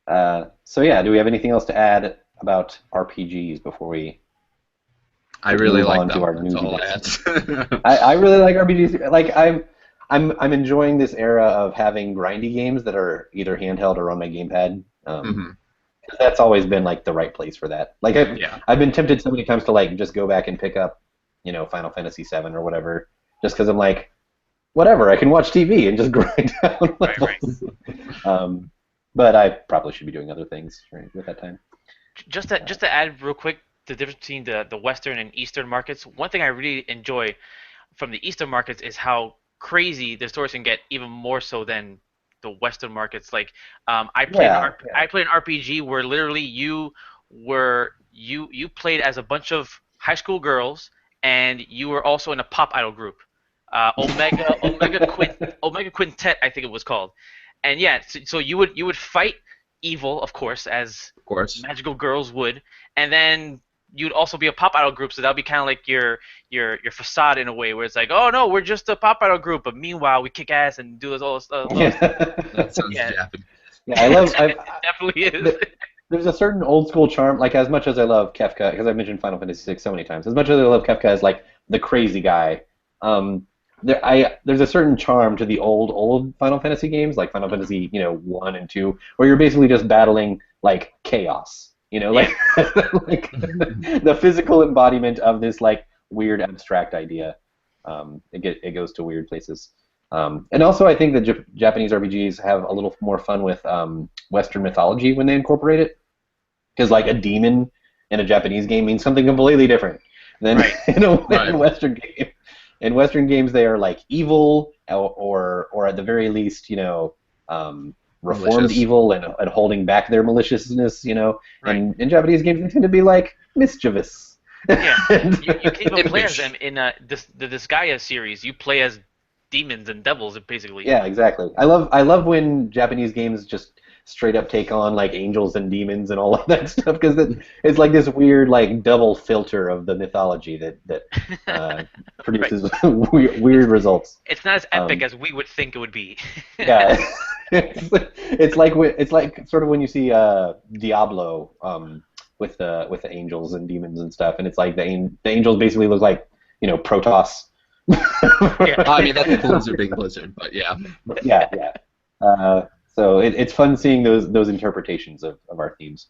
so do we have anything else to add about RPGs before we? I really like them. Our That's all that. I really like RPGs. Like I'm enjoying this era of having grindy games that are either handheld or on my gamepad. That's always been like the right place for that. Like I've been tempted so many times to like just go back and pick up, Final Fantasy VII or whatever, just because I'm like, whatever, I can watch TV and just grind down levels. But I probably should be doing other things with that time. Just to add real quick, the difference between the Western and Eastern markets. One thing I really enjoy from the Eastern markets is how crazy the stories can get, even more so than the Western markets. Like I played an RPG where literally you played as a bunch of high school girls, and you were also in a pop idol group, Omega Quintet, I think it was called. And so you would fight evil, of course, as magical girls would, and then you'd also be a pop idol group, so that would be kind of like your facade in a way, where it's like, oh no, we're just a pop idol group, but meanwhile we kick ass and do all this stuff. That sounds Japanese. Yeah, I love. It definitely is. There's a certain old school charm. Like, as much as I love Kefka, because I've mentioned Final Fantasy VI so many times, as much as I love Kefka as like the crazy guy, there's a certain charm to the old Final Fantasy games, like Final Fantasy 1 and 2, where you're basically just battling like chaos. Like the physical embodiment of this like weird abstract idea. It goes to weird places. And also, I think that Japanese RPGs have a little more fun with Western mythology when they incorporate it, because like a demon in a Japanese game means something completely different than in a Western game. In Western games, they are like evil, or at the very least, reformed Malicious. evil and holding back their maliciousness, And in Japanese games, they tend to be like mischievous. Yeah, you can even play as them in the Disgaea series. You play as demons and devils, basically. Yeah, exactly. I love when Japanese games just straight up take on like angels and demons and all of that stuff, because it's like this weird like double filter of the mythology that produces weird results. It's not as epic as we would think it would be. Yeah, it's like sort of when you see Diablo with the angels and demons and stuff, and it's like the angels basically look like Protoss. I mean, that's Blizzard being Blizzard, but yeah. Yeah. So it's fun seeing those interpretations of our themes.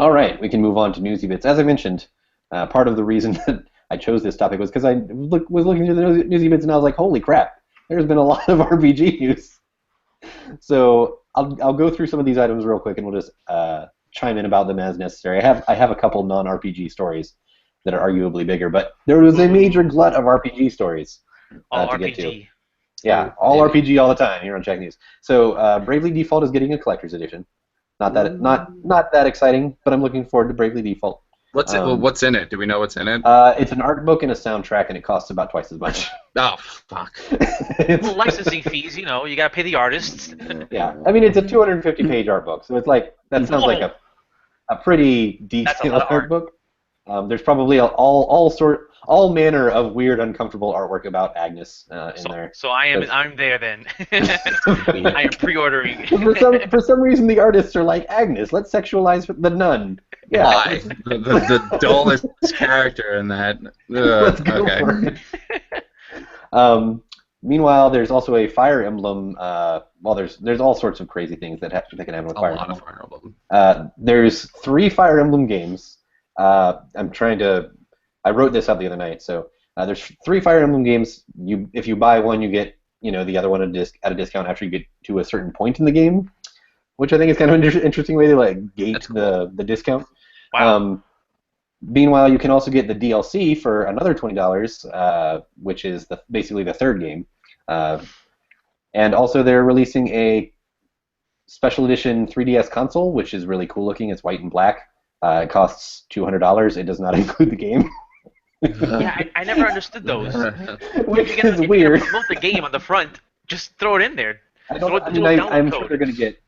All right, we can move on to Newsy Bits. As I mentioned, part of the reason that I chose this topic was because I was looking through the Newsy Bits and I was like, holy crap, there's been a lot of RPG news. So I'll go through some of these items real quick and we'll just chime in about them as necessary. I have a couple non-RPG stories that are arguably bigger, but there was a major glut of RPG stories to get to. Yeah, all RPG all the time here on Check News. So Bravely Default is getting a collector's edition. Not that exciting, but I'm looking forward to Bravely Default. What's in it? Do we know what's in it? It's an art book and a soundtrack, and it costs about twice as much. Oh, fuck. Well, licensing fees, you gotta pay the artists. Yeah, I mean, it's a 250-page art book, so it's like, that sounds like a pretty detailed art book. There's probably all manner of weird, uncomfortable artwork about Agnes in there. So I'm there then. I am pre-ordering. For some reason, the artists are like, Agnes, let's sexualize the nun. Yeah. Why? the dullest character in that. Let's go for it. Meanwhile, there's also a Fire Emblem. There's all sorts of crazy things that can happen with Fire Emblem. A lot of Fire Emblem. There's 3 Fire Emblem games. I wrote this up the other night. So there's 3 Fire Emblem games. If you buy one, you get the other one at a discount after you get to a certain point in the game, which I think is kind of an interesting way to gate the discount. Wow. Meanwhile, you can also get the DLC for another $20, which is basically the 3rd game. And also they're releasing a special edition 3DS console, which is really cool looking. It's white and black. It costs $200. It does not include the game. Yeah, I never understood those. Which is weird. If you're promote the game on the front, just throw it in there. I'm sure they're going to get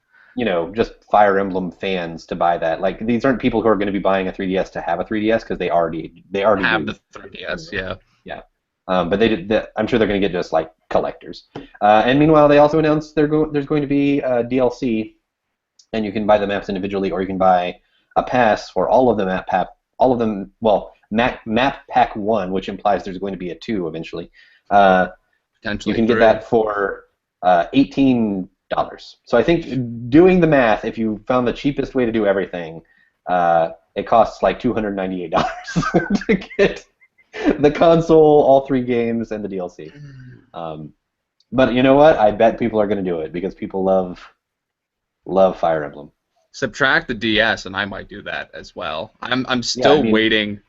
just Fire Emblem fans to buy that. Like, these aren't people who are going to be buying a 3DS to have a 3DS because they already have do. the 3DS. Yeah. Yeah. But I'm sure they're going to get just collectors. And meanwhile, they also announced there's going to be a DLC, and you can buy the maps individually, or you can buy a pass for all of the map pack 1, which implies there's going to be a 2 eventually. Potentially you can get that for $18. So I think, doing the math, if you found the cheapest way to do everything, it costs like $298 to get the console, all 3 games, and the DLC. But you know what? I bet people are going to do it because people love Fire Emblem. Subtract the DS, and I might do that as well. I'm still waiting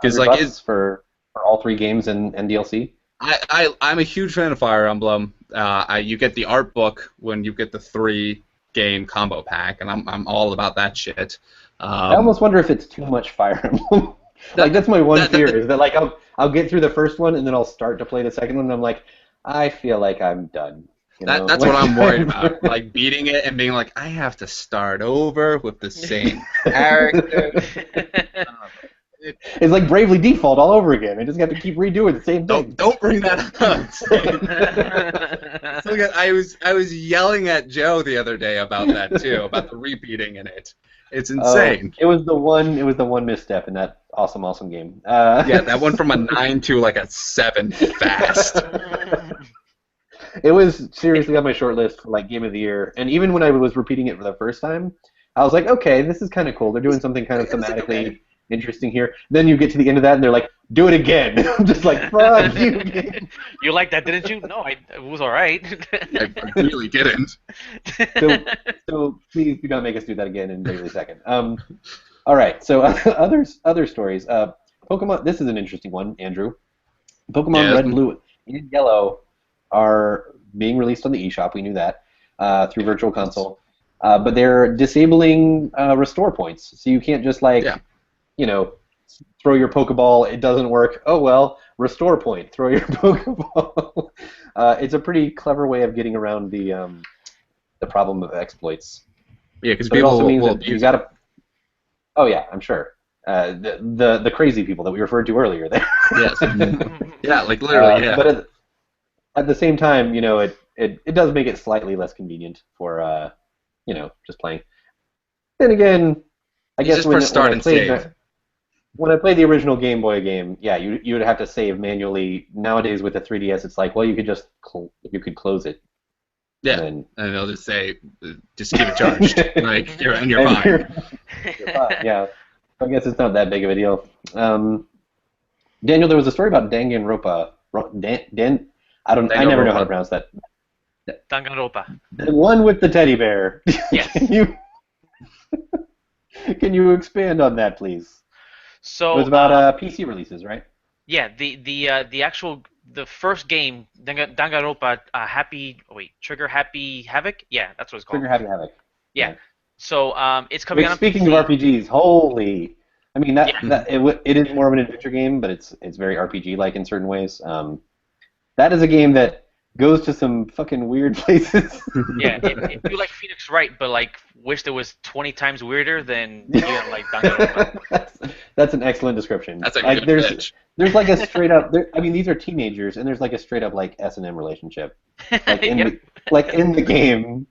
because for all 3 games and DLC. I'm a huge fan of Fire Emblem. You get the art book when you get the 3-game combo pack, and I'm all about that shit. I almost wonder if it's too much Fire Emblem. That's my one fear, is that I'll get through the first one and then I'll start to play the second one and I'm like, I feel like I'm done. That's what I'm worried about. Beating it and being like, I have to start over with the same character. It's like Bravely Default all over again. I just have to keep redoing the same thing. Don't bring that up. I was yelling at Joe the other day about that too, about the repeating in it. It's insane. It was the one misstep in that awesome game. Yeah, that went from a 9 to a 7 fast. It was seriously on my short list for Game of the Year, and even when I was repeating it for the first time, I was like, okay, this is kind of cool. They're doing something kind of thematically interesting here. Then you get to the end of that, and they're like, do it again. I'm just like, fuck you. You liked that, didn't you? No, it was all right. I really didn't. So please do not make us do that again in barely a second. All right, so other stories. Pokemon. This is an interesting one, Andrew. Pokemon Red, Blue, and Yellow are being released on the eShop. We knew that through Virtual Console, but they're disabling restore points, so you can't just throw your Pokeball. It doesn't work. Oh well, restore point. Throw your Pokeball. It's a pretty clever way of getting around the problem of exploits. Yeah, because people will abuse you gotta. Oh yeah, I'm sure. The crazy people that we referred to earlier there. Yes. Yeah, literally. Yeah. But at the same time, it does make it slightly less convenient for just playing. Then again, I guess when I played the original Game Boy game, yeah, you would have to save manually. Nowadays with the 3DS, it's like, well, you could close it. Yeah, and they'll just say, just keep it charged. You're fine. Yeah, I guess it's not that big of a deal. Daniel, there was a story about Danganronpa. I never know how to Danganronpa. pronounce that. Danganronpa. The one with the teddy bear. Yes. Can you expand on that, please? It was So, about PC releases, right? yeah, the actual the first game, Danganronpa, Trigger Happy Havoc. Yeah, that's what it's called. Trigger Happy Havoc. Yeah. Yeah. So, it's coming Which, out on speaking of PC. RPGs, holy! I mean Yeah. it is more of an adventure game, but it's very RPG-like in certain ways. That is a game that goes to some fucking weird places. Yeah, if you like Phoenix Wright, but like wished it was 20 times weirder, then you're gonna like Danganronpa. that's, that's an excellent description. That's a Like good pitch. there's like a straight up. I mean, these are teenagers, and there's like a straight up like S&M relationship, like in Yep. the like in the game.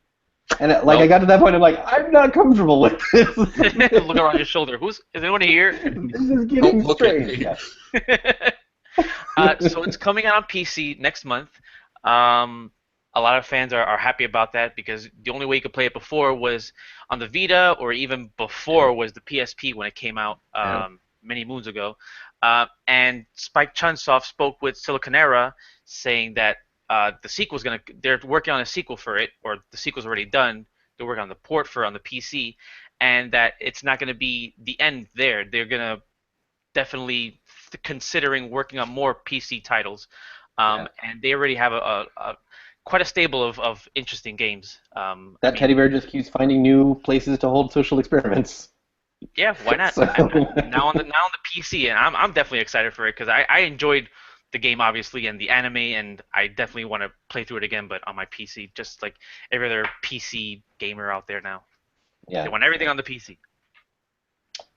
And Well, I got to that point, I'm like, I'm not comfortable with this. Look around your shoulder. Is anyone here? This is getting don't look at strange. me. Yeah. So it's coming out on PC next month. A lot of fans are happy about that because the only way you could play it before was on the Vita, or even before was the PSP when it came out Yeah. many moons ago. And Spike Chunsoft spoke with Siliconera saying that they're working on a sequel for it, or the sequel's already done. They're working on the port for it on the PC, and that it's not gonna be the end there. They're gonna definitely considering working on more PC titles, Yeah. and they already have a quite a stable of interesting games. I That mean, teddy bear just keeps finding new places to hold social experiments. yeah, why not? So, Now on the PC, and I'm definitely excited for it because I enjoyed the game obviously and the anime, and I definitely want to play through it again, but on my PC, just like every other PC gamer out there now. They yeah, want everything on the PC.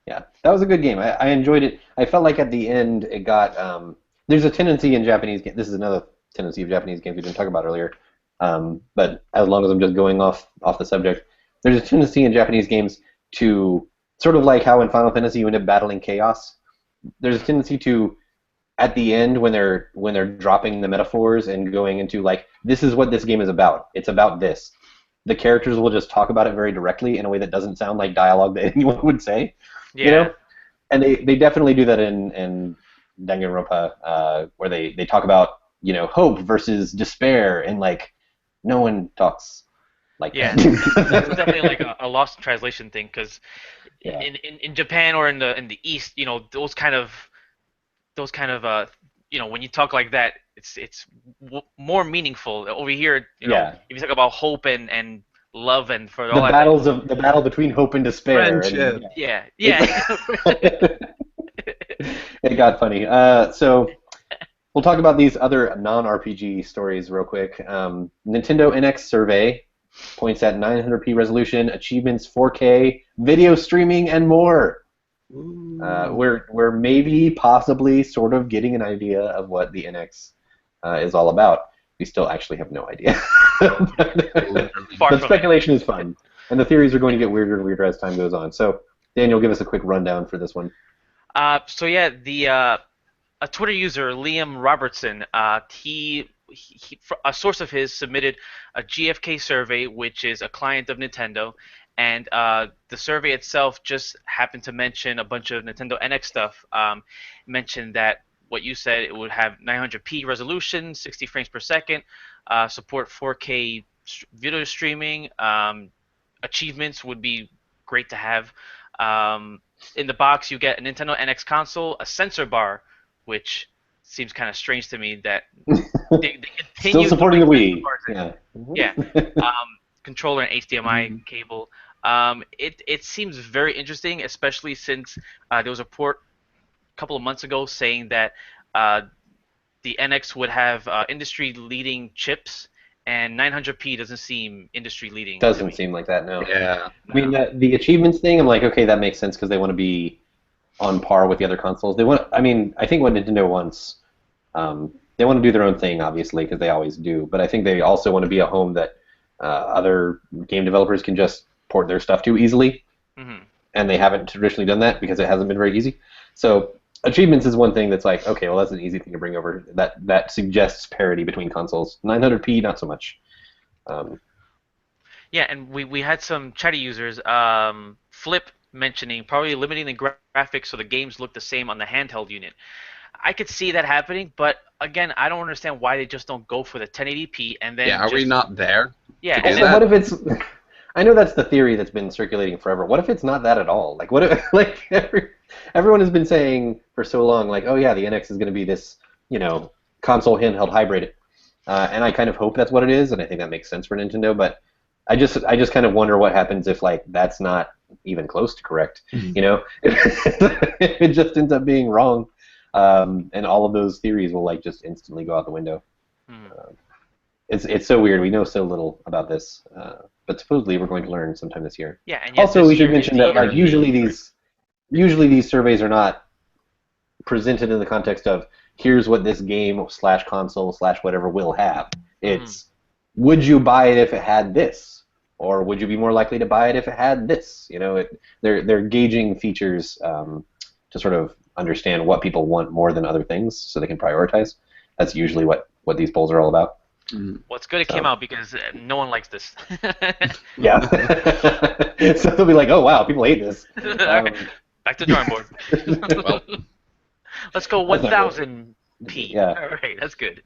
yeah, that was a good game. I enjoyed it. I felt like at the end it got. There's a tendency in Japanese games. This is another tendency of Japanese games we didn't talk about earlier. But as long as I'm just going off the subject, there's a tendency in Japanese games to sort of like how in Final Fantasy you end up battling chaos. There's a tendency to at the end when they're dropping the metaphors and going into like this is what this game is about. It's about this. The characters will just talk about it very directly in a way that doesn't sound like dialogue that anyone would say. You Yeah, know, and they definitely do that in Danganronpa, where they talk about hope versus despair, and like no one talks like yeah. That's that. definitely like a lost in translation thing because Yeah, in Japan or in the East, those kind of when you talk like that, it's more meaningful. Over here, yeah. if you talk about hope and love and for The all that, the battle between hope and despair, and Friendship. yeah, it's yeah, it got funny. So we'll talk about these other non-RPG stories real quick. Nintendo NX survey points at 900p resolution, achievements 4K, video streaming, and more. We're maybe, possibly, sort of getting an idea of what the NX is all about. We still actually have no idea. far But from it. speculation is fun, and the theories are going to get weirder and weirder as time goes on. So, Daniel, give us a quick rundown for this one. So yeah, the a Twitter user, Liam Robertson, a source of his submitted a GFK survey, which is a client of Nintendo, and the survey itself just happened to mention a bunch of Nintendo NX stuff. Mentioned that what you said, it would have 900p resolution, 60 frames per second, support 4K video streaming, achievements would be great to have. In the box, you get a Nintendo NX console, a sensor bar, which seems kind of strange to me that they Still continue supporting the doing Wii. sensor bars Yeah. yeah, controller and HDMI cable. It seems very interesting, especially since there was a report a couple of months ago saying that uh, the NX would have industry-leading chips, and 900p doesn't seem industry-leading to Doesn't me. seem like that, no. Yeah. I mean, the achievements thing, I'm like, okay, that makes sense because they want to be on par with the other consoles. They want, I mean, I think what Nintendo wants, they want to do their own thing, obviously, because they always do. But I think they also want to be a home that other game developers can just port their stuff to easily, Hmm. and they haven't traditionally done that because it hasn't been very easy. So achievements is one thing that's like, okay, well, that's an easy thing to bring over. That suggests parity between consoles. 900p, not so much. Um, Yeah, and we had some chatty users. Flip mentioning probably limiting the graphics so the games look the same on the handheld unit. I could see that happening, but again, I don't understand why they just don't go for the 1080p and Yeah, then are we just not there yeah, to do and Also, then that? what if it's? I know that's the theory that's been circulating forever. What if it's not that at all? Like, what if like everyone has been saying for so long, like, oh yeah, the NX is going to be this, console handheld hybrid, and I kind of hope that's what it is, and I think that makes sense for Nintendo. But I just kind of wonder what happens if like that's not even close to correct. If it just ends up being wrong, and all of those theories will like just instantly go out the window. hmm. It's so weird. We know so little about this, but supposedly we're going to learn sometime this year. Yeah, and yet Also, we this should year is mention the that like early. usually these surveys are not presented in the context of here's what this game slash console slash whatever will have. Mhm. It's would you buy it if it had this, or would you be more likely to buy it if it had this? They're gauging features to sort of understand what people want more than other things, so they can prioritize. That's usually what these polls are all about. Well, it's good it came So. out because no one likes this. Yeah. So they'll be like, oh wow, people hate this. Alright, back to the drawing board. Well, Let's go That's not good. 1000p. Yeah. All right, that's good.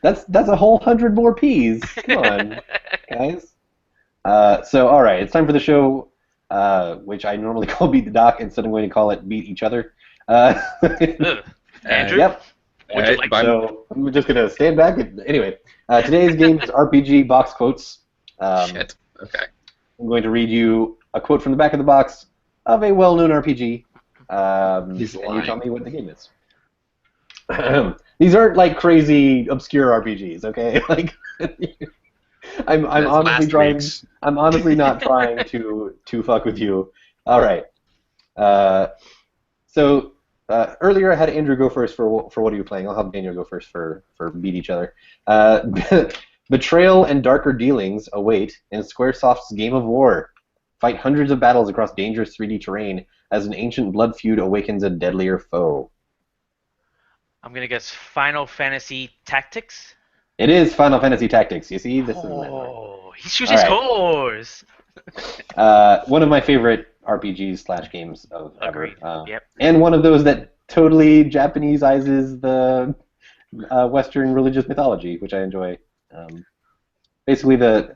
That's a whole 100 more P's. Come on, guys. So all right, it's time for the show, which I normally call Beat the Doc. Instead, I'm going to call it Beat Each Other. Ugh. Andrew, Yep. would you like to? So I'm just gonna stand back. Anyway, today's game is RPG box quotes. shit. Okay. I'm going to read you a quote from the back of the box of a well-known RPG, He's and you lying. tell me what the game is. These aren't like crazy obscure RPGs, okay? Like, I'm That's honestly last trying. week's. I'm honestly not trying to fuck with you. All right. So earlier I had Andrew go first for what are you playing. I'll have Daniel go first for beat each other. Betrayal and darker dealings await in Squaresoft's Game of War. Fight hundreds of battles across dangerous 3D terrain as an ancient blood feud awakens a deadlier foe. I'm gonna guess Final Fantasy Tactics. It is Final Fantasy Tactics. You see, this is He's choosing All right. scores. one of my favorite RPGs slash games of ever. Agreed. Yep. And one of those that totally Japaneseizes the Western religious mythology, which I enjoy. Basically, the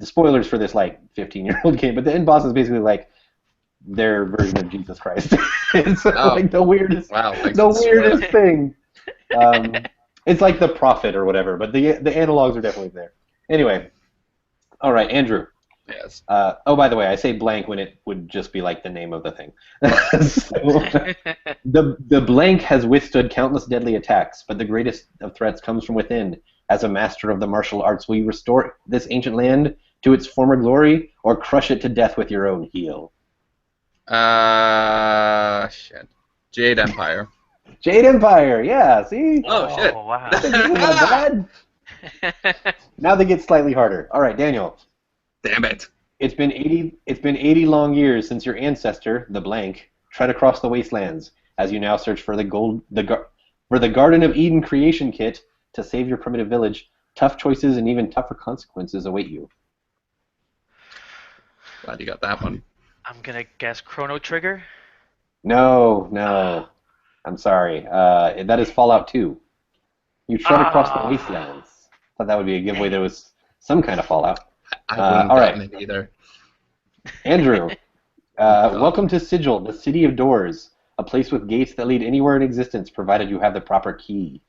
spoilers for this like 15-year-old game, but the end boss is basically like their version of Jesus Christ. It's like the weirdest, Wow. Thanks the for the weirdest thing. It's like the prophet or whatever, but the analogs are definitely there. Anyway, all right, Andrew. Yes. Oh, by the way, I say blank when it would just be like the name of the thing. So, the blank has withstood countless deadly attacks, but the greatest of threats comes from within. As a master of the martial arts, will you restore this ancient land to its former glory, or crush it to death with your own heel? Shit. Jade Empire. Jade Empire, yeah, see? Oh, shit. Wow. This isn't that bad. Now they get slightly harder. All right, Daniel. Damn it. It's been 80 long years since your ancestor, the blank, tread across the wastelands as you now search for the Garden of Eden creation kit to save your primitive village. Tough choices and even tougher consequences await you. Glad you got that one. I'm gonna guess Chrono Trigger. No. I'm sorry. That is Fallout 2. You tread across the wastelands. Thought that would be a giveaway. There was some kind of Fallout. I wouldn't all have right. gotten it either. Andrew, welcome to Sigil, the City of Doors, a place with gates that lead anywhere in existence, provided you have the proper key.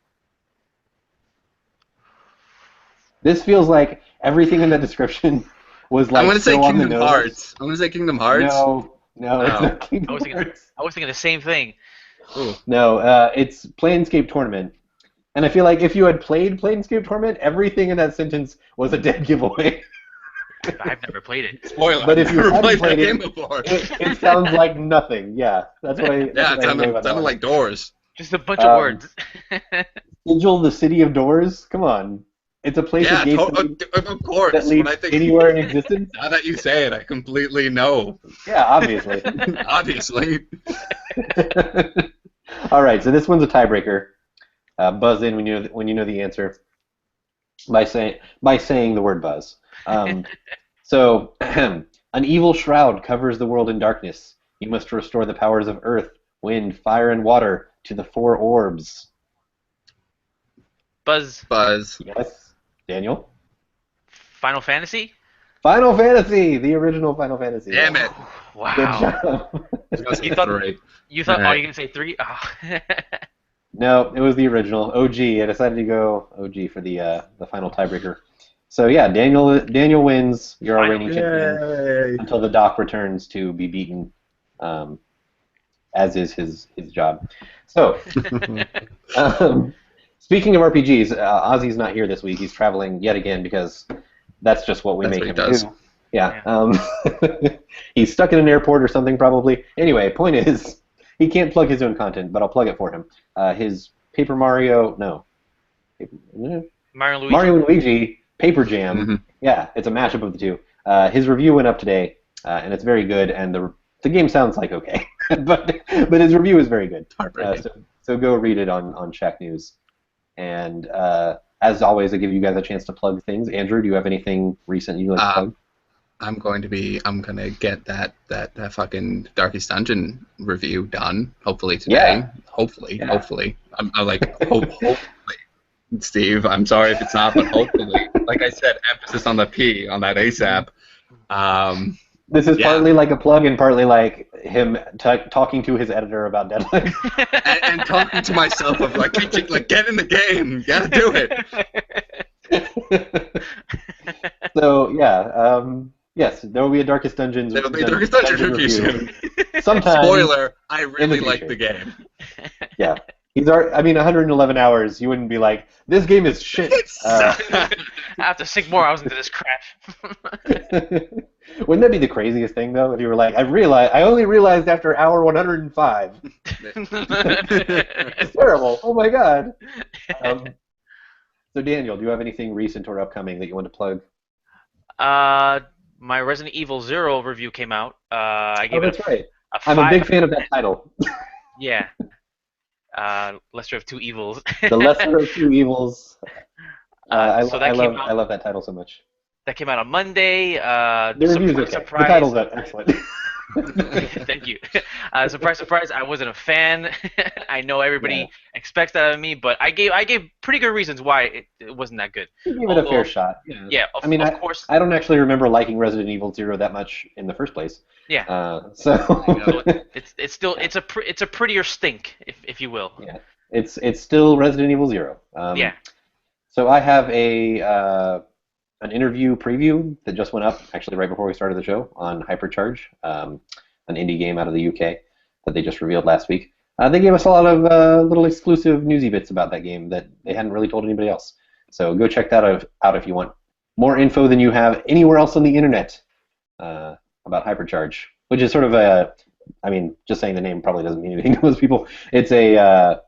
This feels like everything in the description was like I'm gonna say so on the Kingdom nose. Hearts. I'm gonna say Kingdom Hearts. No, it's Oh. not Kingdom I Hearts. was thinking the same thing. Ooh. No, it's Planescape Tournament. And I feel like if you had played Planescape Tournament, everything in that sentence was a dead giveaway. I've never played it. Spoiler. But if I've you never hadn't played that played game it, before. it sounds like nothing. Yeah, that's what I. Yeah, that's it what I enjoy about that sounded one. like doors. Just a bunch of Um, words. Sigil, the City of Doors. Come on, it's a place Yeah, of gates of course. that lead When I think anywhere in existence. now that you say it, I completely know. Yeah, obviously. Obviously. All right, so this one's a tiebreaker. Buzz in when you know the answer by saying the word buzz. So An evil shroud covers the world in darkness. You must restore the powers of earth, wind, fire, and water to the four orbs. Buzz. Buzz. Yes. Daniel? Final Fantasy. Final Fantasy! The original Final Fantasy. Damn it. Wow. Good job. You thought- Three. You thought? Alright. Oh, you gonna say 3? Oh. No, it was the original OG. I decided to go OG for the final tiebreaker. So yeah, Daniel wins. You're our reigning champion Yay. until the Doc returns to be beaten, as is his job. So, speaking of RPGs, Ozzy's not here this week. He's traveling yet again because that's just what we That's make what him he does. do. Yeah. He's stuck in an airport or something probably. Anyway, point is, he can't plug his own content, but I'll plug it for him. His Paper Mario, no. Mario and Luigi. Mario and Luigi Paper Jam. Mhm. Yeah, it's a mashup of the two. His review went up today, and it's very good. And the game sounds like okay, but his review is very good. Heartbreaking. So go read it on Shack News. And as always, I give you guys a chance to plug things. Andrew, do you have anything recent you'd like to plug? I'm gonna get that fucking Darkest Dungeon review done. Hopefully today. Yeah. Hopefully. I'm like hopefully. Steve, I'm sorry if it's not, but hopefully. Like I said, emphasis on the P on that ASAP. This is Yeah. partly like a plug and partly like him talking to his editor about deadlines. and talking to myself of like get in the game, you gotta do it. So yeah, yes, there will be a Darkest Dungeons. There'll be a Darkest Dungeon review soon. Sometime. Spoiler: I really the like future. the game. Yeah, he's already, I mean, 111 hours. You wouldn't be like, this game is shit. I have to sink more hours into this crap. Wouldn't that be the craziest thing though? If you were like, I only realized after hour 105. It's terrible. Oh my god. So Daniel, do you have anything recent or upcoming that you want to plug? My Resident Evil 0 review came out. I gave it That's right. a I'm a 5. big fan of that title. Yeah. Lesser of Two Evils. The Lesser of Two Evils. So that came I out. love that title so much. That came out on Monday. The review's okay. Surprise. The title's excellent. Thank you. Surprise, surprise! I wasn't a fan. I know everybody expects that of me, but I gave pretty good reasons why it wasn't that good. You give it a fair shot. Yeah, of course. I don't actually remember liking Resident Evil 0 that much in the first place. Yeah. So it's still a prettier stink, if you will. Yeah. It's still Resident Evil 0. Yeah. So I have an interview preview that just went up actually right before we started the show on Hypercharge, an indie game out of the UK that they just revealed last week. They gave us a lot of little exclusive newsy bits about that game that they hadn't really told anybody else. So go check that out if you want more info than you have anywhere else on the internet about Hypercharge, which is sort of just saying the name probably doesn't mean anything to most people. It's a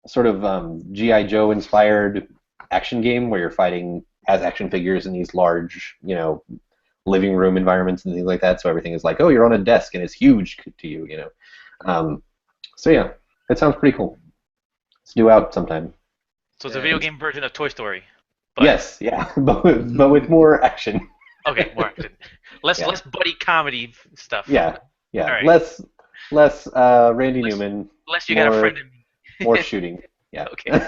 sort of G.I. Joe inspired action game where you're fighting as action figures in these large, living room environments and things like that. So everything is like, oh, you're on a desk and it's huge to you, So yeah, it sounds pretty cool. It's due out sometime. So it's a video game version of Toy Story. But, Yes, yeah, but with more action. Okay, more action. Less buddy comedy stuff. Yeah. All right. Less Randy Newman. Unless you got a friend in me. More shooting. Yeah. Okay.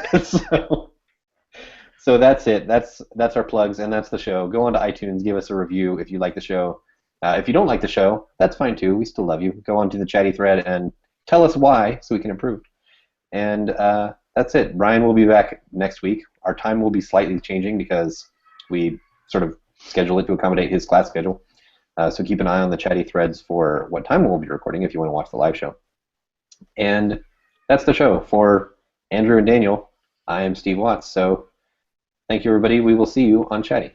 So that's it. That's our plugs, and that's the show. Go on to iTunes, give us a review if you like the show. If you don't like the show, that's fine too. We still love you. Go on to the chatty thread and tell us why so we can improve. And that's it. Brian will be back next week. Our time will be slightly changing because we sort of schedule it to accommodate his class schedule. So keep an eye on the chatty threads for what time we'll be recording if you want to watch the live show. And that's the show. For Andrew and Daniel, I am Steve Watts. So thank you, everybody. We will see you on Chatty.